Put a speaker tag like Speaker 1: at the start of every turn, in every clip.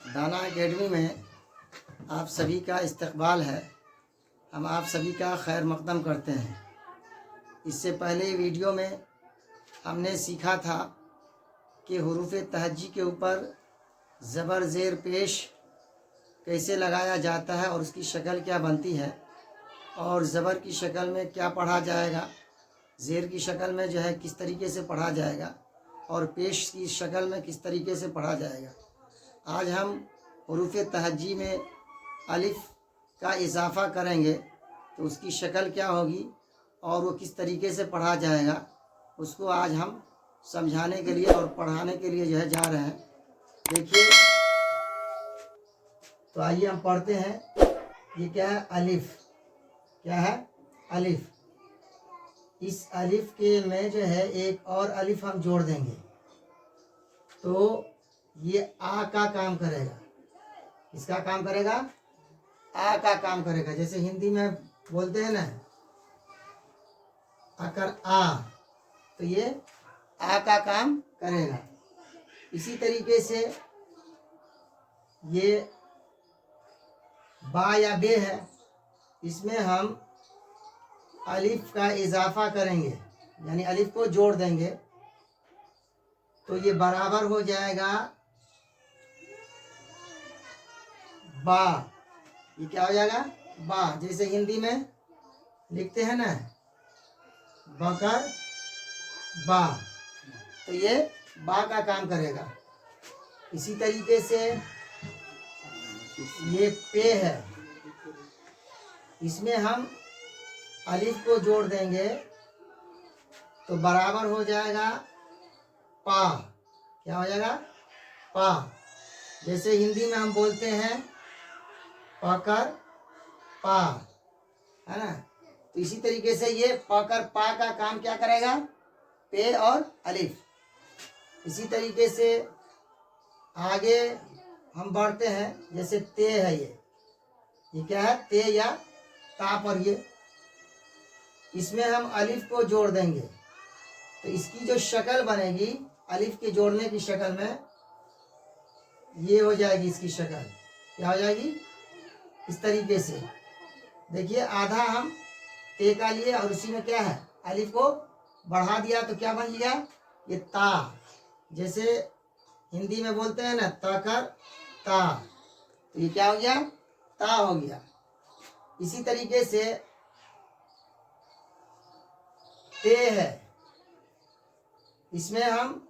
Speaker 1: दाना एकेडमी में आप सभी का इस्तकबाल है। हम आप सभी का खैर मकदम करते हैं। इससे पहले वीडियो में हमने सीखा था कि हुरूफ तहज्जी के ऊपर ज़बर ज़ेर पेश कैसे लगाया जाता है और उसकी शक्ल क्या बनती है, और ज़बर की शक्ल में क्या पढ़ा जाएगा, ज़ेर की शक्ल में जो है किस तरीके से पढ़ा जाएगा, और पेश की शक्ल में किस तरीके से पढ़ा जाएगा। आज हम हुरूफ तहज्जी में अलिफ का इजाफ़ा करेंगे तो उसकी शक्ल क्या होगी और वो किस तरीके से पढ़ा जाएगा, उसको आज हम समझाने के लिए और पढ़ाने के लिए जो है जा रहे हैं। देखिए, तो आइए हम पढ़ते हैं। ये क्या है? अलिफ। क्या है? अलिफ। इस अलिफ के में जो है एक और अलिफ हम जोड़ देंगे तो ये आ का काम करेगा। इसका काम करेगा, आ का काम करेगा। जैसे हिंदी में बोलते हैं ना, अकर आ, तो ये आ का काम करेगा। इसी तरीके से ये बा या बे है, इसमें हम अलिफ का इजाफा करेंगे, यानी अलिफ को जोड़ देंगे तो ये बराबर हो जाएगा बा। ये क्या हो जाएगा? बा। जैसे हिंदी में लिखते हैं ना, बकर बा, तो ये बा का काम करेगा। इसी तरीके से ये पे है, इसमें हम अलिफ को जोड़ देंगे तो बराबर हो जाएगा पा। क्या हो जाएगा? पा। जैसे हिंदी में हम बोलते हैं पकर पा, है ना, तो इसी तरीके से ये पकर पा का काम क्या करेगा? पे और अलिफ। इसी तरीके से आगे हम बढ़ते हैं। जैसे ते है, ये क्या है? ते या ता पर ये, इसमें हम अलिफ को जोड़ देंगे तो इसकी जो शक्ल बनेगी अलिफ के जोड़ने की शक्ल में, ये हो जाएगी इसकी शक्ल। क्या हो जाएगी? इस तरीके से। देखिए, आधा हम ते का लिए और उसी में क्या है? अलिफ को बढ़ा दिया तो क्या बन गया? ये ता। जैसे हिंदी में बोलते हैं ना, तकर ता, तो ये क्या हो गया? ता हो गया। इसी तरीके से ते है, इसमें हम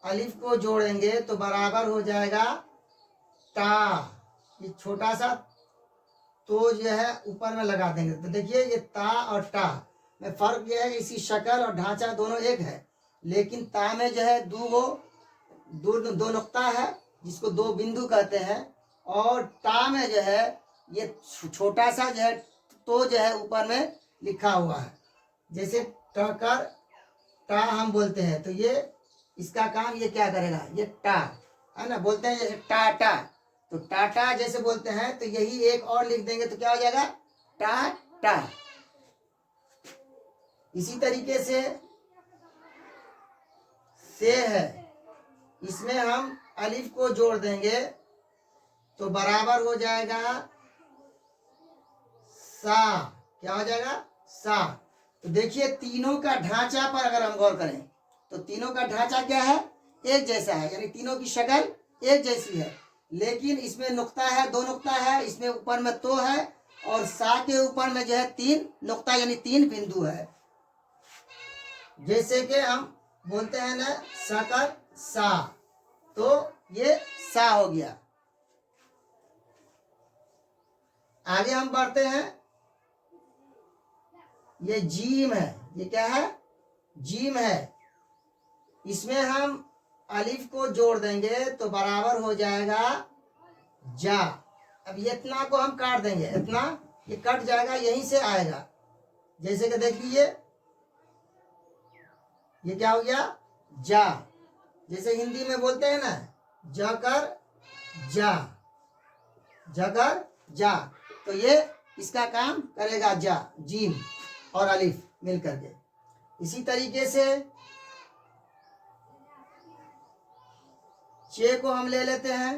Speaker 1: अलिफ को जोड़ेंगे तो बराबर हो जाएगा ता। ये छोटा सा तो जो है ऊपर में लगा देंगे तो देखिए ये ता और टा में फर्क यह है, इसकी शक्ल और ढांचा दोनों एक है, लेकिन ता में जो है दो नुक्ता है जिसको दो बिंदु कहते हैं, और टा में जो है ये छोटा सा जो है तो जो है ऊपर में लिखा हुआ है। जैसे टकर टा हम बोलते हैं तो ये इसका काम ये क्या करेगा? ये टा, है ना, बोलते हैं जैसे टाटा, तो टाटा जैसे बोलते हैं तो यही एक और लिख देंगे तो क्या हो जाएगा? टाटा। इसी तरीके से है, इसमें हम अलिफ को जोड़ देंगे तो बराबर हो जाएगा सा। क्या हो जाएगा? सा। तो देखिए, तीनों का ढांचा पर अगर हम गौर करें तो तीनों का ढांचा क्या है? एक जैसा है, यानी तीनों की शक्ल एक जैसी है, लेकिन इसमें नुक्ता है, दो नुक्ता है, इसमें ऊपर में तो है और सा के ऊपर में जो है तीन नुक्ता यानी तीन बिंदु है। जैसे कि हम बोलते हैं ना, सकर सा, तो ये सा हो गया। आगे हम बढ़ते हैं। ये जीम है। ये क्या है? जीम है। इसमें हम अलिफ को जोड़ देंगे तो बराबर हो जाएगा जा। अब ये इतना को हम काट देंगे, इतना ये कट जाएगा, यहीं से आएगा। जैसे कि देख लीजिए, ये क्या हो गया? जा। जैसे हिंदी में बोलते हैं ना, जकर जा, जकर जा, तो ये इसका काम करेगा जा, जीम और अलिफ मिल करके। इसी तरीके से चे को हम ले लेते हैं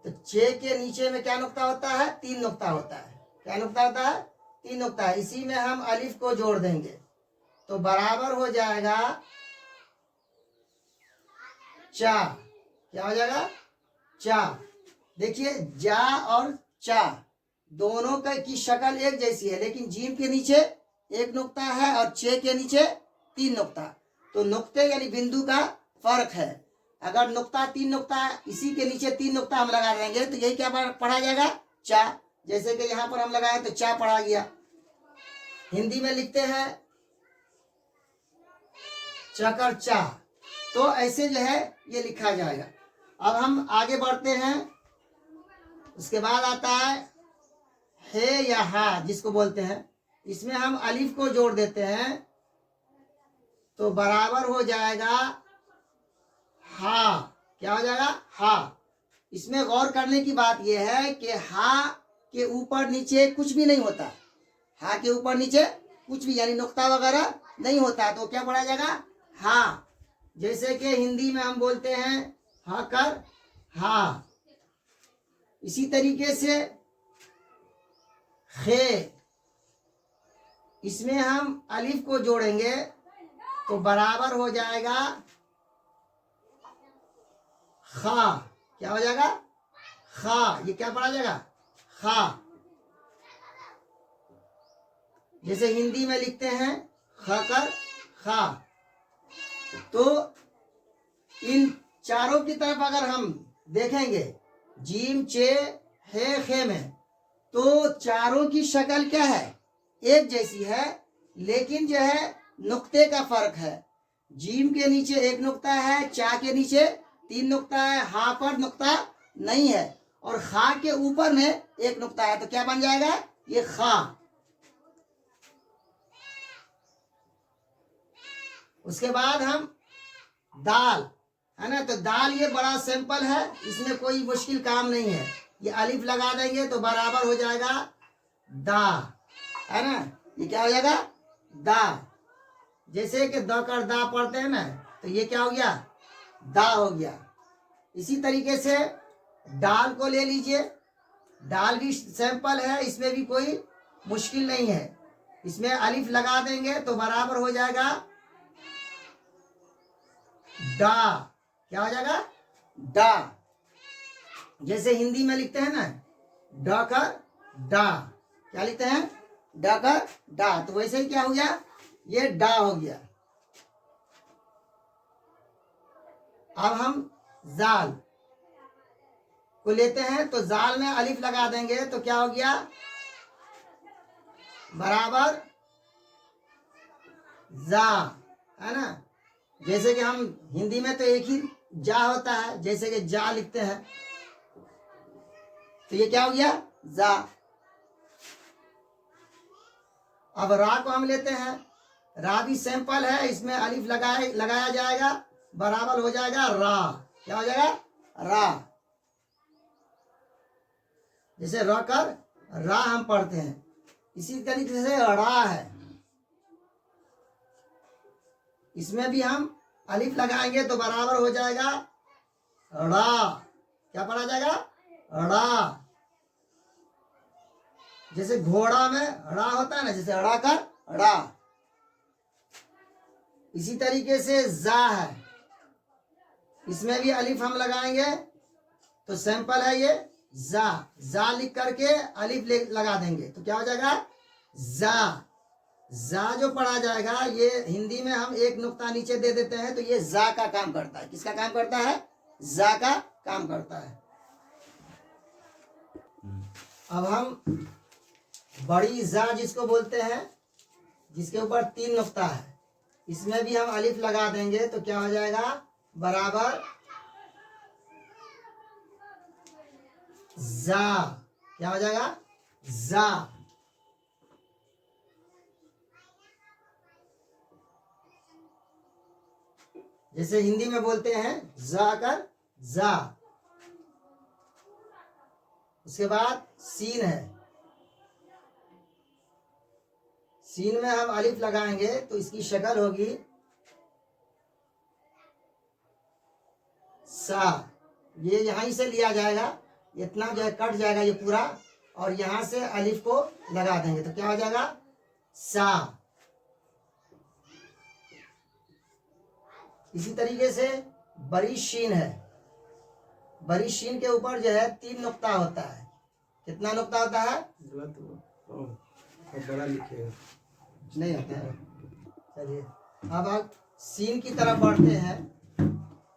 Speaker 1: तो चे के नीचे में क्या नुक्ता होता है? 3 नुक्ता होता है। क्या नुक्ता होता है? 3 नुक्ता है। इसी में हम अलिफ को जोड़ देंगे तो बराबर हो जाएगा चा। क्या हो जाएगा? चा। देखिए जा और चा दोनों का की शक्ल एक जैसी है, लेकिन जीम के नीचे 1 नुक्ता है और चे के नीचे 3 नुक्ता। तो नुक्ते यानी बिंदु का फर्क है। अगर नुक्ता 3 नुक्ता इसी के नीचे 3 नुक्ता हम लगा देंगे तो यही क्या पढ़ा जाएगा? चा। जैसे कि यहाँ पर हम लगाए तो चा पढ़ा गया। हिंदी में लिखते हैं चकर चा, तो ऐसे जो है ये लिखा जाएगा। अब हम आगे बढ़ते हैं। उसके बाद आता है या हा जिसको बोलते हैं। इसमें हम अलिफ को जोड़ देते हैं तो बराबर हो जाएगा हा। क्या हो जाएगा? हा। इसमें गौर करने की बात यह है कि हा के ऊपर नीचे कुछ भी नहीं होता। हा के ऊपर नीचे कुछ भी यानी नुक्ता वगैरह नहीं होता, तो क्या पढ़ा जाएगा? हा। जैसे कि हिंदी में हम बोलते हैं हा कर हा। इसी तरीके से खे, इसमें हम अलिफ को जोड़ेंगे तो बराबर हो जाएगा खा। क्या हो जाएगा? खा। ये क्या पढ़ा जाएगा? खा। जैसे हिंदी में लिखते हैं ख कर खा। तो इन चारों की तरफ अगर हम देखेंगे जीम चे हे खे में, तो चारों की शक्ल क्या है? एक जैसी है, लेकिन जो है नुक्ते का फर्क है। जीम के नीचे 1 नुक्ता है, चा के नीचे 3 नुक्ता है, हा पर नुक्ता नहीं है और खा के ऊपर में 1 नुक्ता है। तो क्या बन जाएगा? ये खा। उसके बाद हम दाल, है ना, तो दाल ये बड़ा सिंपल है, इसमें कोई मुश्किल काम नहीं है। ये अलिफ लगा देंगे तो बराबर हो जाएगा दा, है ना। ये क्या हो जाएगा? दा। जैसे कि द कर दा पढ़ते हैं ना, तो ये क्या हो गया? दा हो गया। इसी तरीके से दाल को ले लीजिए। दाल भी सिंपल है, इसमें भी कोई मुश्किल नहीं है। इसमें अलिफ लगा देंगे तो बराबर हो जाएगा डा। क्या हो जाएगा? डा। जैसे हिंदी में लिखते हैं ना ड कर डा, क्या लिखते हैं? ड कर डा, तो वैसे ही क्या हो गया? ये डा हो गया। अब हम जाल को लेते हैं तो जाल में अलिफ लगा देंगे तो क्या हो गया? बराबर जा, है ना। जैसे कि हम हिंदी में तो एक ही जा होता है, जैसे कि जा लिखते हैं तो ये क्या हो गया? जा। अब रा को हम लेते हैं। रा भी सिंपल है, इसमें अलिफ लगाया जाएगा, बराबर हो जाएगा रा। क्या हो जाएगा? रा। जैसे र कर रा हम पढ़ते हैं, इसी तरीके से रा है। इसमें भी हम अलिफ लगाएंगे तो बराबर हो जाएगा रा। क्या पढ़ा जाएगा? रा। जैसे घोड़ा में रा होता है ना, जैसे रा कर रा। इसी तरीके से जा है, इसमें भी अलिफ हम लगाएंगे तो सिंपल है ये जा। जा लिख करके अलिफ लगा देंगे तो क्या हो जाएगा? जा। जा जो पढ़ा जाएगा, ये हिंदी में हम 1 नुक्ता नीचे दे देते हैं तो ये जा का काम करता है। किसका काम करता है? जा का काम करता है। अब हम बड़ी जा जिसको बोलते हैं, जिसके ऊपर 3 नुक्ता है, इसमें भी हम अलिफ लगा देंगे तो क्या हो जाएगा? बराबर जा। क्या हो जाएगा? जा। जैसे हिंदी में बोलते हैं जा कर जा। उसके बाद सीन है, सीन में हम अलिफ लगाएंगे तो इसकी शक्ल होगी सा। ये यहीं से लिया जाएगा, इतना जो है कट जाएगा ये पूरा, और यहाँ से अलिफ को लगा देंगे तो क्या हो जाएगा सा। इसी तरीके से बड़ी शीन है, बड़ी शीन के ऊपर जो है 3 नुक्ता होता है। कितना नुक्ता होता है?
Speaker 2: बड़ा लिखे
Speaker 1: नहीं होता है। चलिए अब आप सीन की तरफ बढ़ते हैं।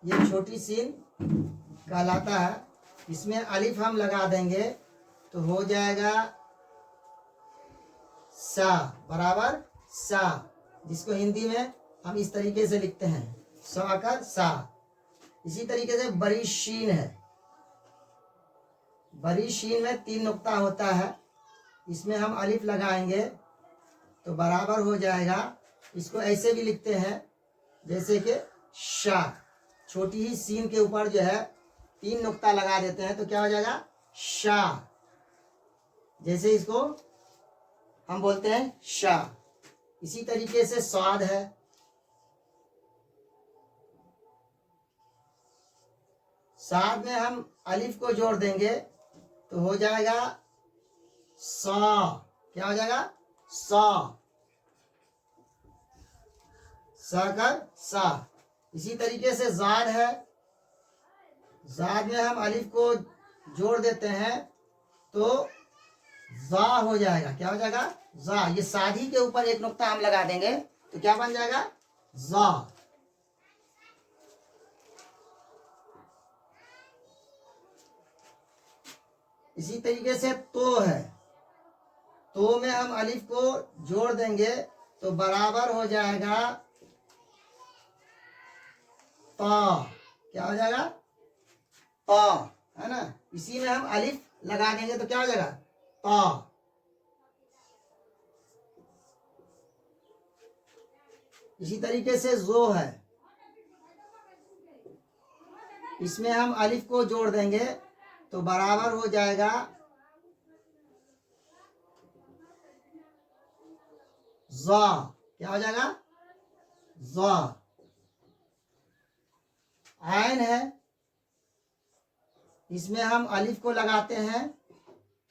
Speaker 1: ये छोटी सीन कहलाता है, इसमें अलिफ हम लगा देंगे तो हो जाएगा सा बराबर सा, जिसको हिंदी में हम इस तरीके से लिखते हैं सा कर सा। इसी तरीके से बड़ी शीन है, बड़ी शीन में 3 नुक्ता होता है, इसमें हम अलिफ लगाएंगे तो बराबर हो जाएगा। इसको ऐसे भी लिखते हैं जैसे कि शा, छोटी ही सीन के ऊपर जो है 3 नुक्ता लगा देते हैं तो क्या हो जाएगा शा। जैसे इसको हम बोलते हैं शा। इसी तरीके से स्वाद है, साथ में हम अलिफ को जोड़ देंगे तो हो जाएगा सा। क्या हो जाएगा सा, सा कर सा। इसी तरीके से जाद है, जाद में हम अलिफ को जोड़ देते हैं तो जा हो जाएगा। क्या हो जाएगा जा। ये साधी के ऊपर 1 नुक्ता हम लगा देंगे तो क्या बन जाएगा जा। इसी तरीके से तो है, तो में हम अलिफ को जोड़ देंगे तो बराबर हो जाएगा ता। क्या हो जाएगा ता, है ना। इसी में हम अलिफ लगा देंगे तो क्या हो जाएगा ता। इसी तरीके से जो है, इसमें हम अलिफ को जोड़ देंगे तो बराबर हो जाएगा जा। क्या हो जाएगा जा। आयन है, इसमें हम अलिफ को लगाते हैं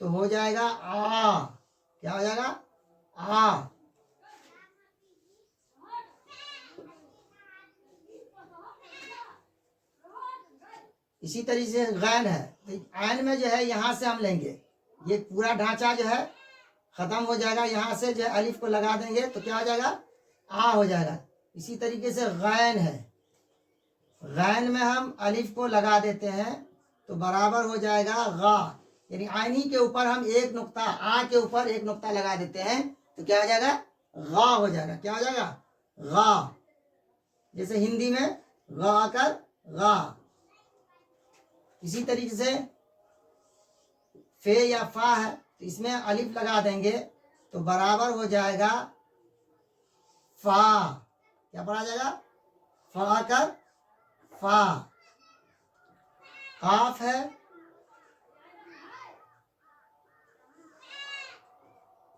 Speaker 1: तो हो जाएगा आ। क्या हो जाएगा आ। इसी तरीके से गैन है, तो आयन में जो है यहाँ से हम लेंगे, ये पूरा ढांचा जो है खत्म हो जाएगा, यहाँ से जो है अलिफ को लगा देंगे तो क्या हो जाएगा आ हो जाएगा। इसी तरीके से गैन है, गैन में हम अलिफ को लगा देते हैं तो बराबर हो जाएगा गा। यानी आयनी के ऊपर हम 1 नुक्ता, आ के ऊपर 1 नुक्ता लगा देते हैं तो क्या हो जाएगा गा हो जाएगा। क्या हो जाएगा गा। जैसे हिंदी में गा कर गा। इसी तरीके से फे या फा है तो इसमें अलिफ लगा देंगे तो बराबर हो जाएगा फा। क्या पढ़ा जाएगा फा कर फा। काफ है,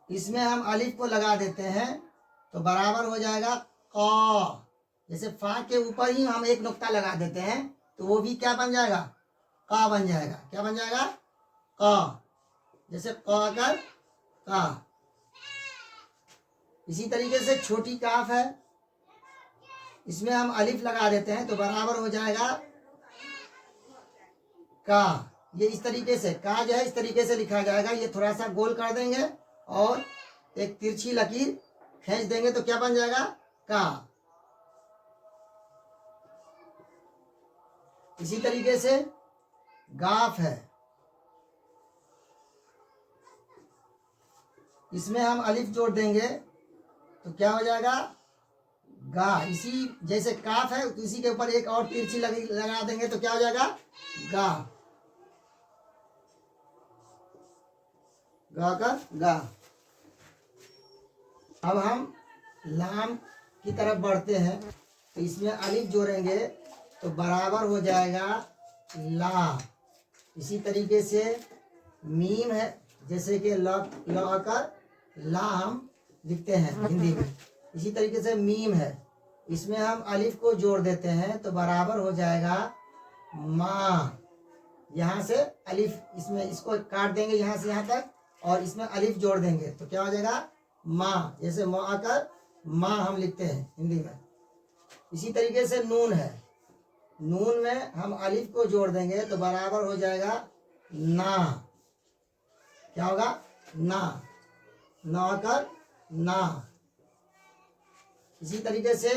Speaker 1: इसमें हम अलिफ को लगा देते हैं तो बराबर हो जाएगा क। जैसे फा के ऊपर ही हम 1 नुक्ता लगा देते हैं तो वो भी क्या बन जाएगा का बन जाएगा। क्या बन जाएगा का। जैसे क कर का। इसी तरीके से छोटी काफ है, इसमें हम अलिफ लगा देते हैं तो बराबर हो जाएगा का। ये इस तरीके से का जो है इस तरीके से लिखा जाएगा। ये थोड़ा सा गोल कर देंगे और एक तिरछी लकीर खींच देंगे तो क्या बन जाएगा का। इसी तरीके से गाफ है, इसमें हम अलिफ जोड़ देंगे तो क्या हो जाएगा गा। इसी जैसे काफ है तो इसी के ऊपर एक और तिरछी लगा देंगे तो क्या हो जाएगा गा। गा का गा। अब हम लाम की तरफ बढ़ते हैं तो इसमें अलिफ जोड़ेंगे तो बराबर हो जाएगा ला। इसी तरीके से मीम है, जैसे कि ल कर ला हम लिखते हैं हिंदी में। इसी तरीके से मीम है, इसमें हम अलिफ को जोड़ देते हैं तो बराबर हो जाएगा माँ। यहाँ से अलिफ, इसमें इसको काट देंगे यहाँ से यहाँ तक और इसमें अलिफ जोड़ देंगे तो क्या हो जाएगा माँ। जैसे माँ आकर माँ हम लिखते हैं हिंदी में। इसी तरीके से नून है, नून में हम अलिफ को जोड़ देंगे तो बराबर हो जाएगा ना। क्या होगा ना, ना आकर ना। इसी तरीके से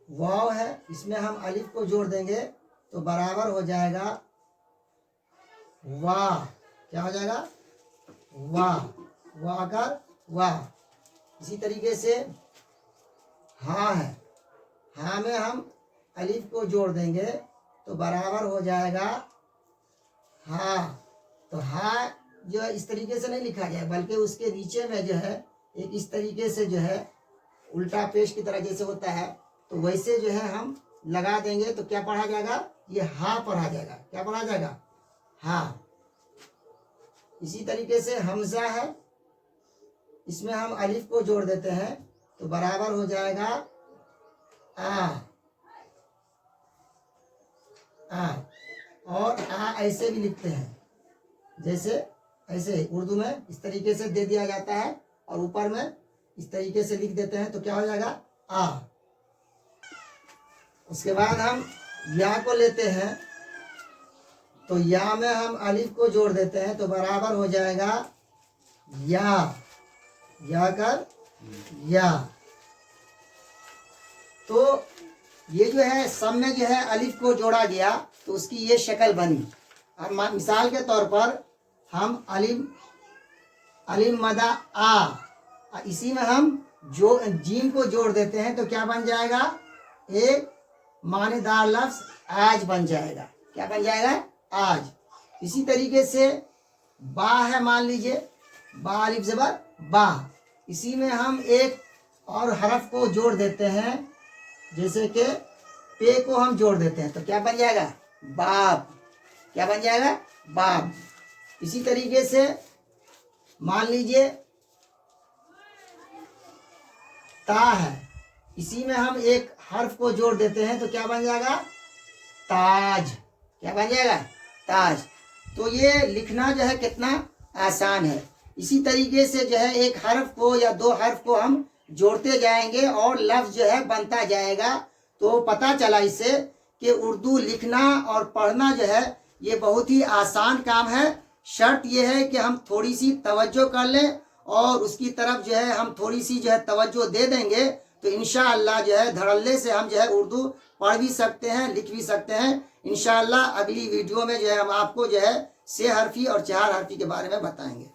Speaker 1: वाव है, इसमें हम अलिफ को जोड़ देंगे तो बराबर हो जाएगा वाह। क्या हो जाएगा वाह, वाह आकर वाह। इसी तरीके से हाँ है, हाँ में हम अलिफ को जोड़ देंगे तो बराबर हो जाएगा हाँ। तो हाँ जो है इस तरीके से नहीं लिखा जाए बल्कि उसके नीचे में जो है एक इस तरीके से जो है उल्टा पेश की तरह जैसे होता है तो वैसे जो है हम लगा देंगे तो क्या पढ़ा जाएगा, ये हाँ पढ़ा जाएगा। क्या पढ़ा जाएगा हाँ। इसी तरीके से हमजा है, इसमें हम अलिफ को जोड़ देते हैं तो बराबर हो जाएगा आ। और आ ऐसे भी लिखते हैं, जैसे ऐसे उर्दू में इस तरीके से दे दिया जाता है और ऊपर में इस तरीके से लिख देते हैं तो क्या हो जाएगा आ। उसके बाद हम या को लेते हैं तो या में हम अलिफ को जोड़ देते हैं तो बराबर हो जाएगा या कर या। तो ये जो है सब में जो है अलिफ को जोड़ा गया तो उसकी ये शक्ल बनी। अब मिसाल के तौर पर हम अलिफ मदा आ, इसी में हम जो जीम को जोड़ देते हैं तो क्या बन जाएगा, एक मानेदार लफ्ज आज बन जाएगा। क्या बन जाएगा आज। इसी तरीके से बा है, मान लीजिए बा अलिफ ज़बर बा, इसी में हम एक और हरफ को जोड़ देते हैं जैसे कि पे को हम जोड़ देते हैं तो क्या बन जाएगा बाप। क्या बन जाएगा बाप। इसी तरीके से मान लीजिए ता है, इसी में हम एक हर्फ को जोड़ देते हैं तो क्या बन जाएगा ताज। क्या बन जाएगा ताज। तो ये लिखना जो है कितना आसान है। इसी तरीके से जो है एक हर्फ को या दो हर्फ को हम जोड़ते जाएंगे और लफ्ज जो है बनता जाएगा। तो पता चला इससे कि उर्दू लिखना और पढ़ना जो है ये बहुत ही आसान काम है। शर्त ये है कि हम थोड़ी सी तवज्जो कर लें और उसकी तरफ जो है हम थोड़ी सी जो है तवज्जो दे देंगे तो इंशाअल्लाह जो है धड़ल्ले से हम जो है उर्दू पढ़ भी सकते हैं, लिख भी सकते हैं। इंशाअल्लाह अगली वीडियो में जो है हम आपको जो है 6 हरफी और 4 हरफी के बारे में बताएंगे।